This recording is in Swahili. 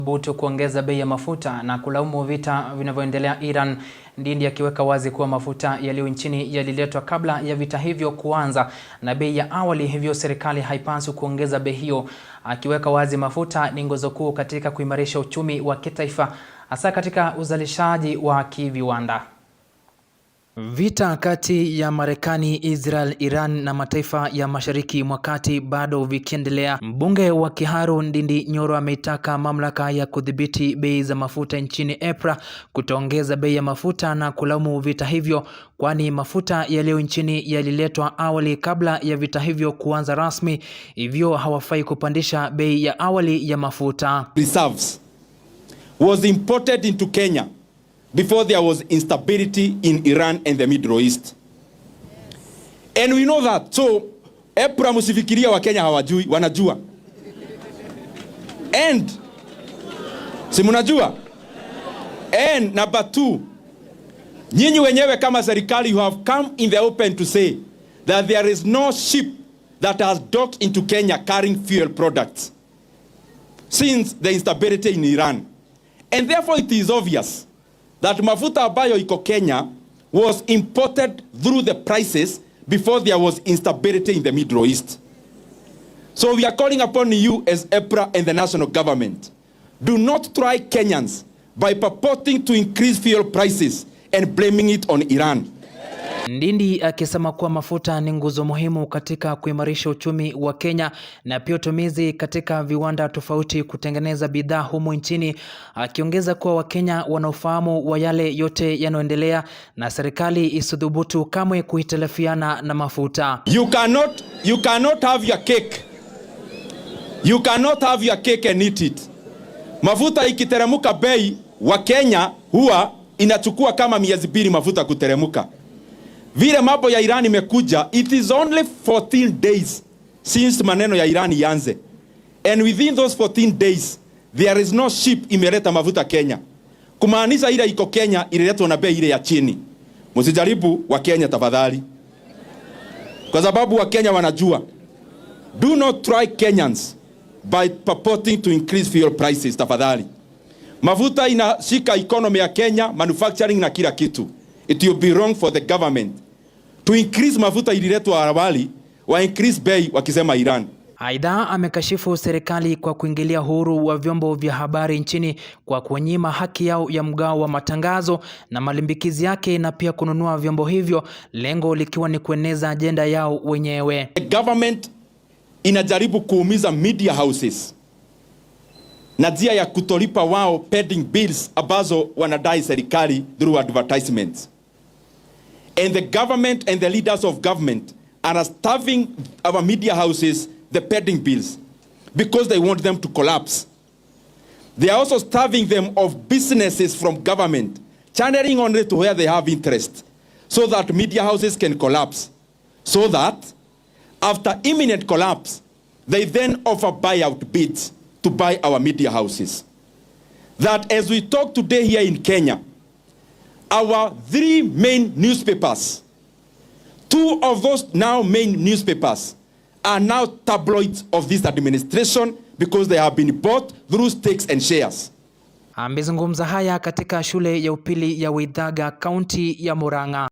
kuthubutu kuongeza bei ya mafuta na kulaumu vita vinavyoendelea Iran. Ndindi akiweka wazi kuwa mafuta yaliyo nchini yaliletwa kabla ya vita hivyo kuanza na bei ya awali, hivyo serikali haipaswi kuongeza bei hiyo, akiweka wazi mafuta ni nguzo kuu katika kuimarisha uchumi wa kitaifa, hasa katika uzalishaji wa kiviwanda. Vita kati ya Marekani, Israel, Iran na mataifa ya Mashariki mwa Kati bado vikiendelea. Mbunge wa Kiharu Ndindi Nyoro ameitaka mamlaka ya kudhibiti bei za mafuta nchini EPRA kutoongeza bei ya mafuta na kulaumu vita hivyo, kwani mafuta yaliyo nchini yaliletwa awali kabla ya vita hivyo kuanza rasmi, hivyo hawafai kupandisha bei ya awali ya mafuta. Reserves was imported into Kenya before there was instability in Iran and the Middle East. And we know that. So, EPRA musifikiria wa Kenya hawajui, wanajua. And, si munajua? And number 2, nyinyi wenyewe kama serikali, you have come in the open to say that there is no ship that has docked into Kenya carrying fuel products since the instability in Iran. And therefore it is obvious that mafuta ambayo iko Kenya was imported through the prices before there was instability in the Middle East. So we are calling upon you as EPRA and the national government. Do not try Kenyans by purporting to increase fuel prices and blaming it on Iran. Ndindi akisema kuwa mafuta ni nguzo muhimu katika kuimarisha uchumi wa Kenya na pia utumizi katika viwanda tofauti kutengeneza bidhaa humu nchini, akiongeza kuwa Wakenya wanaofahamu wa yale yote yanayoendelea na serikali isidhubutu kamwe kuhitilafiana na mafuta. You cannot have your cake. You cannot have your cake and eat it. Mafuta ikiteremuka bei, wa Kenya huwa inachukua kama miezi 2 mafuta kuteremuka. Vile mambo ya Iran imekuja, it is only 14 days since maneno ya Iran ianze. And within those 14 days, there is no ship imeleta mafuta Kenya. Kumaanisha ile iko Kenya ililetwa na bei ile ya chini. Msijaribu wa Kenya tafadhali. Kwa sababu wa Kenya wanajua. Do not try Kenyans by purporting to increase fuel prices tafadhali. Mafuta inashika economy ya Kenya, manufacturing na kila kitu. It will be wrong for the government to increase mafuta ililetwa awali wa increase bei wakisema Iran. Aidha, amekashifu serikali kwa kuingilia huru wa vyombo vya habari nchini kwa kunyima haki yao ya mgao wa matangazo na malimbikizi yake na pia kununua vyombo hivyo, lengo likiwa ni kueneza agenda yao wenyewe. The government inajaribu kuumiza media houses na njia ya kutolipa wao pending bills ambazo wanadai serikali through advertisements. And the government and the leaders of government are starving our media houses the pending bills because they want them to collapse. They are also starving them of businesses from government, channeling only to where they have interest, so that media houses can collapse. So that after imminent collapse, they then offer buyout bids to buy our media houses. That as we talk today here in Kenya, our 3 main newspapers, 2 of those now main newspapers are now tabloids of this administration because they have been bought through stakes and shares. Amezungumza haya katika shule ya upili ya Waithaga, kaunti ya Murang'a.